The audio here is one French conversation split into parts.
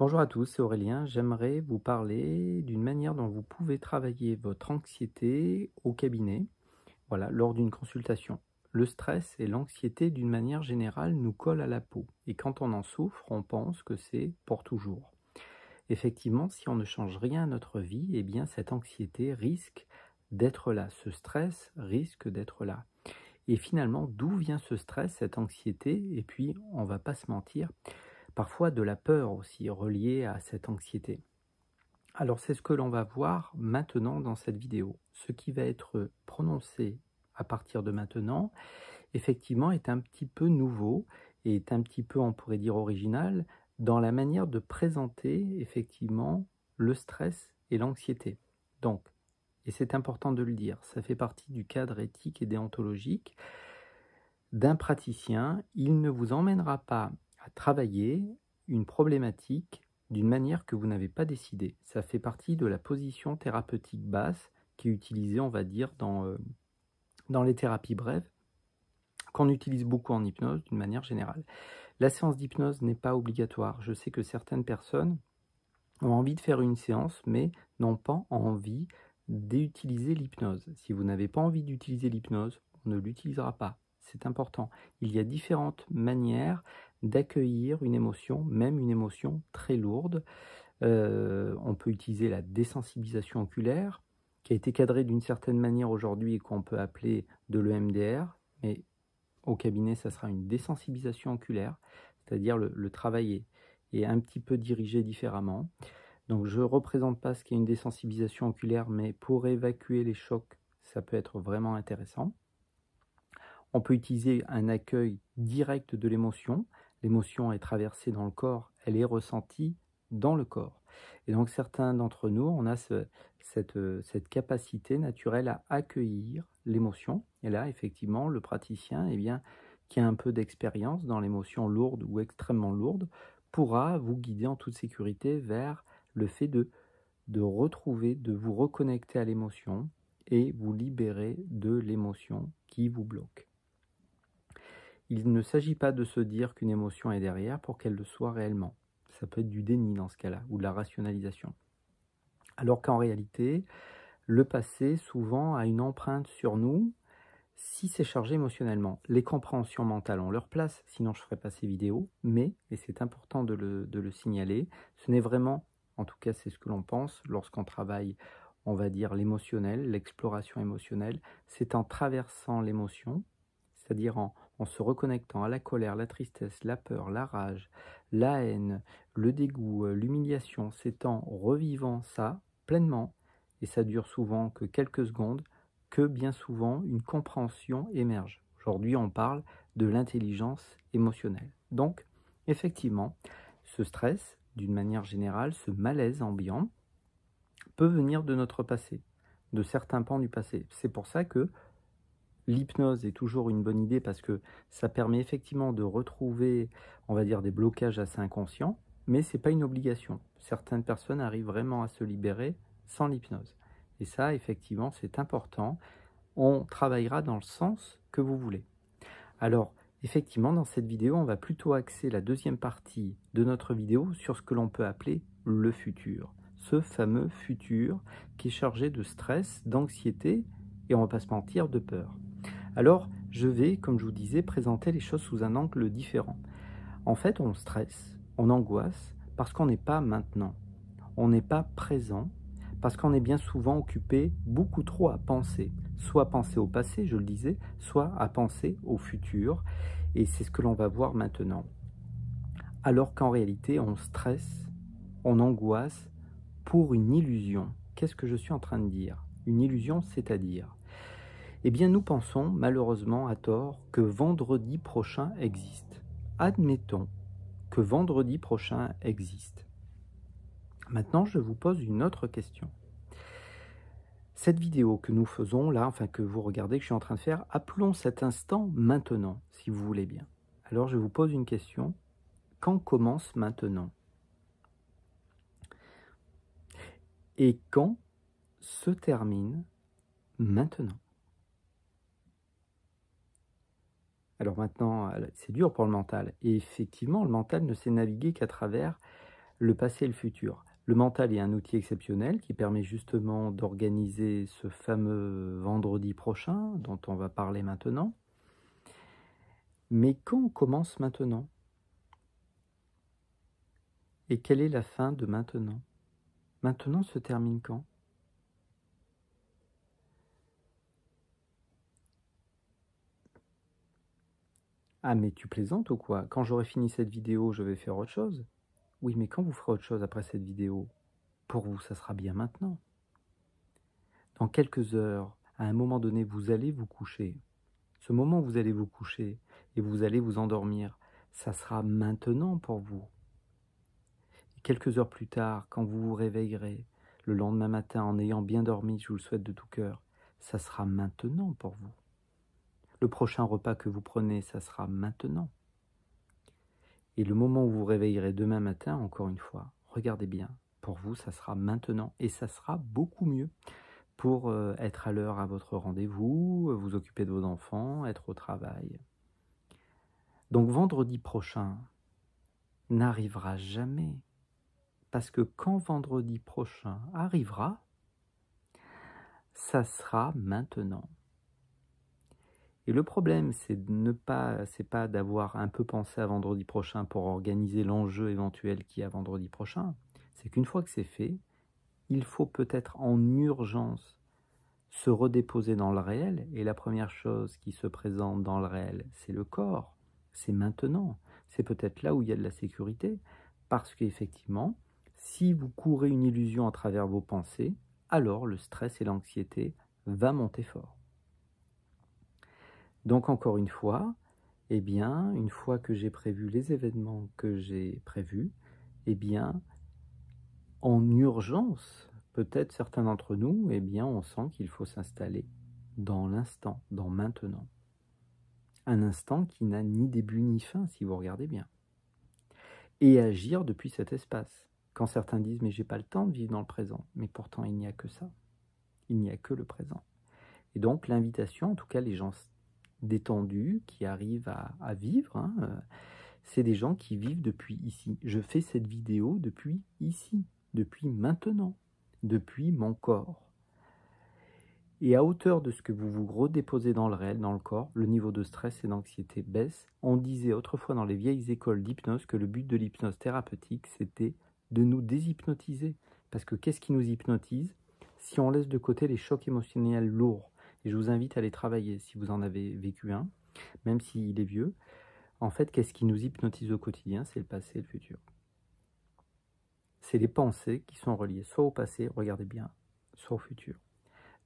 Bonjour à tous, c'est Aurélien. J'aimerais vous parler d'une manière dont vous pouvez travailler votre anxiété au cabinet, voilà, lors d'une consultation. Le stress et l'anxiété, d'une manière générale, nous collent à la peau. Et quand on en souffre, on pense que c'est pour toujours. Effectivement, si on ne change rien à notre vie, eh bien cette anxiété risque d'être là. Ce stress risque d'être là. Et finalement, d'où vient ce stress, cette anxiété? Et puis, on va pas se mentir, parfois de la peur aussi reliée à cette anxiété. Alors c'est ce que l'on va voir maintenant dans cette vidéo. Ce qui va être prononcé à partir de maintenant, effectivement, est un petit peu nouveau et est un petit peu, on pourrait dire, original dans la manière de présenter effectivement le stress et l'anxiété. Donc, et c'est important de le dire, ça fait partie du cadre éthique et déontologique d'un praticien. Il ne vous emmènera pas à travailler une problématique d'une manière que vous n'avez pas décidé. Ça fait partie de la position thérapeutique basse qui est utilisée, on va dire, dans les thérapies brèves, qu'on utilise beaucoup en hypnose d'une manière générale. La séance d'hypnose n'est pas obligatoire. Je sais que certaines personnes ont envie de faire une séance, mais n'ont pas envie d'utiliser l'hypnose. Si vous n'avez pas envie d'utiliser l'hypnose, on ne l'utilisera pas. C'est important. Il y a différentes manières d'accueillir une émotion, même une émotion très lourde. On peut utiliser la désensibilisation oculaire, qui a été cadrée d'une certaine manière aujourd'hui et qu'on peut appeler de l'EMDR, mais au cabinet, ça sera une désensibilisation oculaire, c'est-à-dire le travail est un petit peu dirigé différemment. Donc je ne représente pas ce qu'est une désensibilisation oculaire, mais pour évacuer les chocs, ça peut être vraiment intéressant. On peut utiliser un accueil direct de l'émotion. L'émotion est traversée dans le corps, elle est ressentie dans le corps. Et donc certains d'entre nous, on a cette capacité naturelle à accueillir l'émotion. Et là, effectivement, le praticien, eh bien, qui a un peu d'expérience dans l'émotion lourde ou extrêmement lourde, pourra vous guider en toute sécurité vers le fait de retrouver, de vous reconnecter à l'émotion et vous libérer de l'émotion qui vous bloque. Il ne s'agit pas de se dire qu'une émotion est derrière pour qu'elle le soit réellement. Ça peut être du déni dans ce cas-là, ou de la rationalisation. Alors qu'en réalité, le passé souvent a une empreinte sur nous si c'est chargé émotionnellement. Les compréhensions mentales ont leur place, sinon je ne ferais pas ces vidéos, mais, et c'est important de le signaler, ce n'est vraiment, en tout cas c'est ce que l'on pense, lorsqu'on travaille, on va dire l'émotionnel, l'exploration émotionnelle, c'est en traversant l'émotion, c'est-à-dire en se reconnectant à la colère, la tristesse, la peur, la rage, la haine, le dégoût, l'humiliation, c'est en revivant ça pleinement, et ça dure souvent que quelques secondes, que bien souvent une compréhension émerge. Aujourd'hui, on parle de l'intelligence émotionnelle. Donc, effectivement, ce stress, d'une manière générale, ce malaise ambiant, peut venir de notre passé, de certains pans du passé. C'est pour ça que l'hypnose est toujours une bonne idée parce que ça permet effectivement de retrouver, on va dire, des blocages assez inconscients, mais ce n'est pas une obligation. Certaines personnes arrivent vraiment à se libérer sans l'hypnose. Et ça, effectivement, c'est important. On travaillera dans le sens que vous voulez. Alors, effectivement, dans cette vidéo, on va plutôt axer la deuxième partie de notre vidéo sur ce que l'on peut appeler le futur. Ce fameux futur qui est chargé de stress, d'anxiété et on ne va pas se mentir, de peur. Alors, je vais, comme je vous disais, présenter les choses sous un angle différent. En fait, on stresse, on angoisse parce qu'on n'est pas maintenant. On n'est pas présent parce qu'on est bien souvent occupé beaucoup trop à penser. Soit penser au passé, je le disais, soit à penser au futur. Et c'est ce que l'on va voir maintenant. Alors qu'en réalité, on stresse, on angoisse pour une illusion. Qu'est-ce que je suis en train de dire? Une illusion, c'est-à-dire, eh bien, nous pensons, malheureusement à tort, que vendredi prochain existe. Admettons que vendredi prochain existe. Maintenant, je vous pose une autre question. Cette vidéo que nous faisons là, enfin que vous regardez, que je suis en train de faire, appelons cet instant maintenant, si vous voulez bien. Alors, je vous pose une question. Quand commence maintenant? Et quand se termine maintenant? Alors maintenant, c'est dur pour le mental. Et effectivement, le mental ne sait naviguer qu'à travers le passé et le futur. Le mental est un outil exceptionnel qui permet justement d'organiser ce fameux vendredi prochain dont on va parler maintenant. Mais quand on commence maintenant? Et quelle est la fin de maintenant? Maintenant se termine quand? Ah mais tu plaisantes ou quoi? Quand j'aurai fini cette vidéo, je vais faire autre chose? Oui, mais quand vous ferez autre chose après cette vidéo, pour vous, ça sera bien maintenant. Dans quelques heures, à un moment donné, vous allez vous coucher. Ce moment où vous allez vous coucher et vous allez vous endormir, ça sera maintenant pour vous. Et quelques heures plus tard, quand vous vous réveillerez, le lendemain matin, en ayant bien dormi, je vous le souhaite de tout cœur, ça sera maintenant pour vous. Le prochain repas que vous prenez, ça sera maintenant. Et le moment où vous vous réveillerez demain matin, encore une fois, regardez bien, pour vous, ça sera maintenant et ça sera beaucoup mieux pour être à l'heure à votre rendez-vous, vous occuper de vos enfants, être au travail. Donc vendredi prochain n'arrivera jamais, parce que quand vendredi prochain arrivera, ça sera maintenant. Et le problème, c'est pas d'avoir un peu pensé à vendredi prochain pour organiser l'enjeu éventuel qu'il y a vendredi prochain. C'est qu'une fois que c'est fait, il faut peut-être en urgence se redéposer dans le réel. Et la première chose qui se présente dans le réel, c'est le corps. C'est maintenant. C'est peut-être là où il y a de la sécurité. Parce qu'effectivement, si vous courez une illusion à travers vos pensées, alors le stress et l'anxiété vont monter fort. Donc encore une fois, eh bien, une fois que j'ai prévu les événements que j'ai prévus, eh bien, en urgence, peut-être certains d'entre nous, eh bien, on sent qu'il faut s'installer dans l'instant, dans maintenant. Un instant qui n'a ni début ni fin, si vous regardez bien. Et agir depuis cet espace. Quand certains disent « mais j'ai pas le temps de vivre dans le présent », mais pourtant il n'y a que ça. Il n'y a que le présent. Et donc l'invitation, en tout cas les gens détendus qui arrivent à vivre, hein, c'est des gens qui vivent depuis ici. Je fais cette vidéo depuis ici, depuis maintenant, depuis mon corps. Et à hauteur de ce que vous vous redéposez dans le réel, dans le corps, le niveau de stress et d'anxiété baisse. On disait autrefois dans les vieilles écoles d'hypnose que le but de l'hypnose thérapeutique, c'était de nous déshypnotiser. Parce que qu'est-ce qui nous hypnotise? Si on laisse de côté les chocs émotionnels lourds, et je vous invite à les travailler si vous en avez vécu un, même s'il est vieux, en fait, qu'est-ce qui nous hypnotise au quotidien? C'est le passé et le futur. C'est les pensées qui sont reliées soit au passé, regardez bien, soit au futur.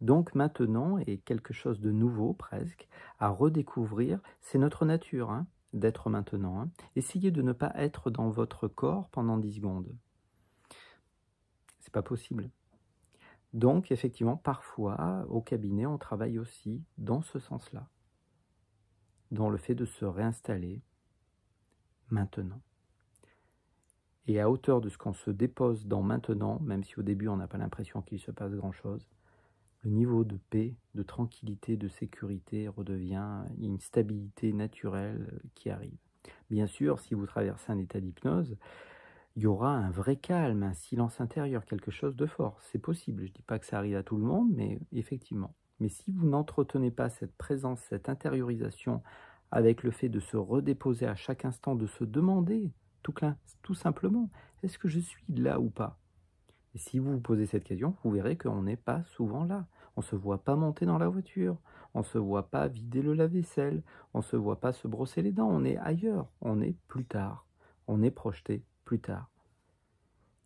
Donc maintenant est quelque chose de nouveau presque à redécouvrir. C'est notre nature hein, d'être maintenant. Hein. Essayez de ne pas être dans votre corps pendant 10 secondes. C'est pas possible. Donc effectivement, parfois au cabinet, on travaille aussi dans ce sens-là, dans le fait de se réinstaller maintenant. Et à hauteur de ce qu'on se dépose dans maintenant, même si au début on n'a pas l'impression qu'il se passe grand-chose, le niveau de paix, de tranquillité, de sécurité redevient une stabilité naturelle qui arrive. Bien sûr, si vous traversez un état d'hypnose, il y aura un vrai calme, un silence intérieur, quelque chose de fort. C'est possible, je ne dis pas que ça arrive à tout le monde, mais effectivement. Mais si vous n'entretenez pas cette présence, cette intériorisation avec le fait de se redéposer à chaque instant, de se demander tout simplement, est-ce que je suis là ou pas? Et si vous vous posez cette question, vous verrez qu'on n'est pas souvent là. On ne se voit pas monter dans la voiture, on ne se voit pas vider le lave-vaisselle, on ne se voit pas se brosser les dents, on est ailleurs, on est plus tard, on est projeté plus tard.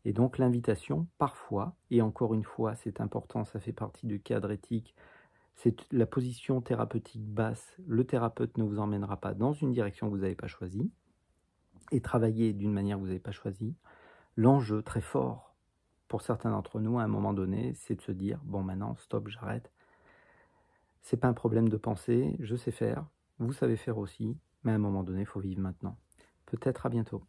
Et donc l'invitation, parfois, et encore une fois, c'est important, ça fait partie du cadre éthique, c'est la position thérapeutique basse, le thérapeute ne vous emmènera pas dans une direction que vous n'avez pas choisie, et travailler d'une manière que vous n'avez pas choisie. L'enjeu très fort, pour certains d'entre nous, à un moment donné, c'est de se dire, bon maintenant, stop, j'arrête. C'est pas un problème de penser, je sais faire, vous savez faire aussi, mais à un moment donné, il faut vivre maintenant. Peut-être à bientôt.